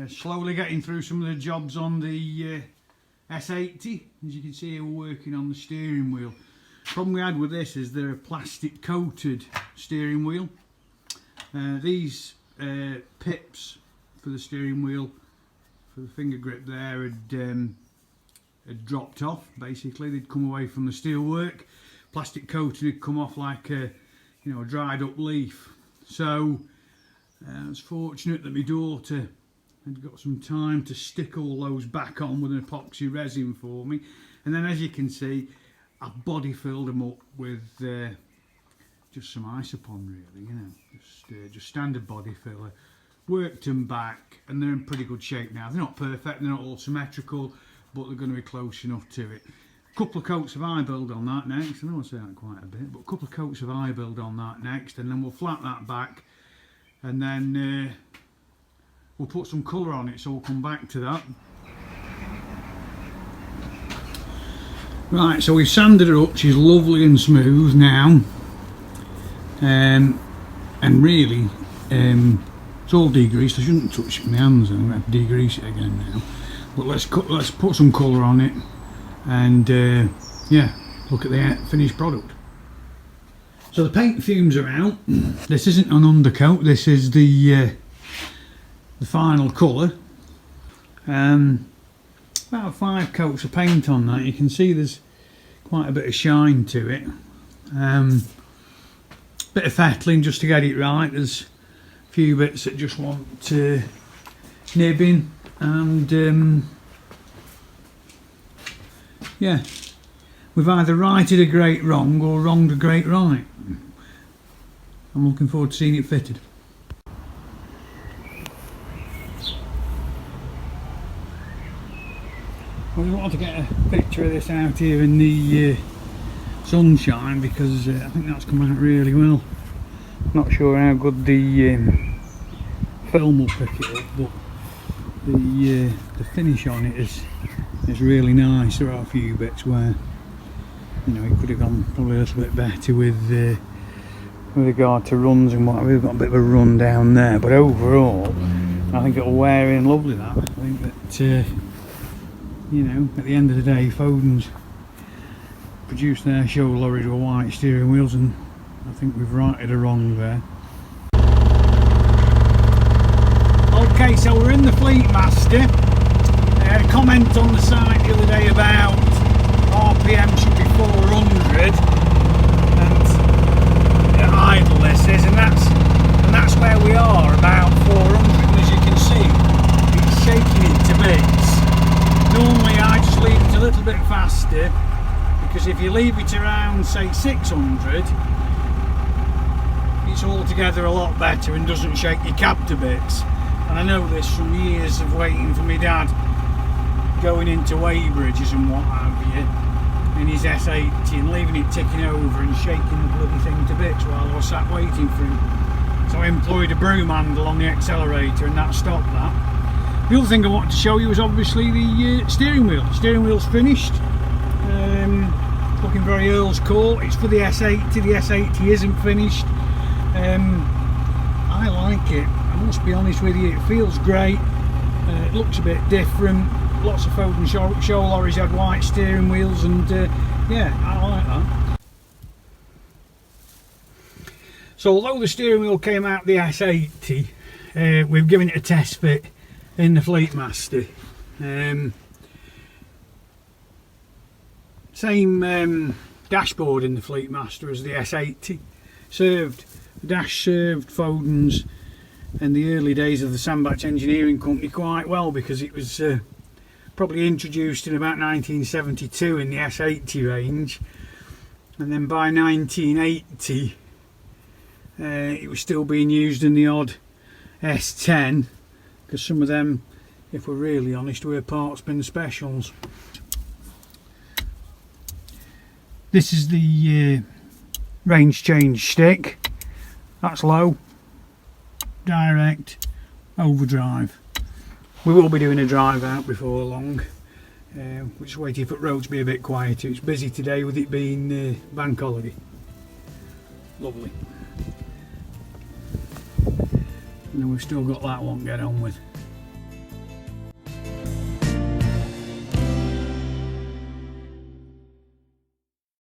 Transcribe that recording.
Slowly getting through some of the jobs on the S80. As you can see, we're working on the steering wheel. Problem we had with this is they're a plastic coated steering wheel. These pips for the steering wheel, for the finger grip there, had dropped off. Basically, they'd come away from the steelwork. Plastic coating had come off like a dried up leaf. So I was fortunate that my daughter had got some time to stick all those back on with an epoxy resin for me, and then, as you can see, I've body filled them up with just some isopon, really, just standard body filler. Worked them back, and they're in pretty good shape now. They're not perfect, they're not all symmetrical, but they're going to be close enough to it. A couple of coats of eye build on that next. I know I say that quite a bit, but a couple of coats of eye build on that next, and then we'll flat that back, and then we'll put some colour on it, so we'll come back to that. Right, so we've sanded her up, she's lovely and smooth now, and really it's all degreased. I shouldn't touch it with my hands, I'm going to have to degrease it again now. But let's put some colour on it, and yeah, look at the finished product. So the paint fumes are out. This isn't an undercoat, this is the final colour. About 5 coats of paint on that. You can see there's quite a bit of shine to it. Bit of fettling just to get it right. There's a few bits that just want nibbing, and yeah, we've either righted a great wrong or wronged a great right. I'm looking forward to seeing it fitted. We want to get a picture of this out here in the sunshine, because I think that's come out really well. Not sure how good the film will pick it up, but the finish on it is really nice. There are a few bits where it could have gone probably a little bit better with regard to runs and whatever. We've got a bit of a run down there, but overall I think it'll wear in lovely. That I think that at the end of the day, Foden's produced their show lorries with white steering wheels, and I think we've righted a wrong there. Okay, so we're in the Fleetmaster. I had a comment on the site the other day about RPM should be 400 and idle this is, and that's where we are, about 400, and as you can see, it's shaking it to bits. Normally I just leave it a little bit faster, because if you leave it around, say, 600, it's altogether a lot better and doesn't shake your cab to bits. And I know this from years of waiting for my dad going into weighbridges and what have you in his S80 and leaving it ticking over and shaking the bloody thing to bits while I was sat waiting for him. So I employed a broom handle on the accelerator, and that stopped that. The other thing I wanted to show you was obviously the steering wheel. The steering wheel's finished. Looking very Earl's Court. It's for the S80. The S80 isn't finished. I like it. I must be honest with you. It feels great. It looks a bit different. Lots of Foden show lorries had white steering wheels, and yeah, I like that. So although the steering wheel came out the S80, we've given it a test fit in the Fleetmaster. Same dashboard in the Fleetmaster as the S80. The dash served Foden's in the early days of the Sandbach Engineering Company quite well, because it was probably introduced in about 1972 in the S80 range, and then by 1980 it was still being used in the odd S10, because some of them, if we're really honest, were parts bin specials. This is the range change stick. That's low, direct, overdrive. We will be doing a drive out before long. We're just waiting for roads to be a bit quieter. It's busy today with it being bank holiday. Lovely. And then we've still got that one to get on with.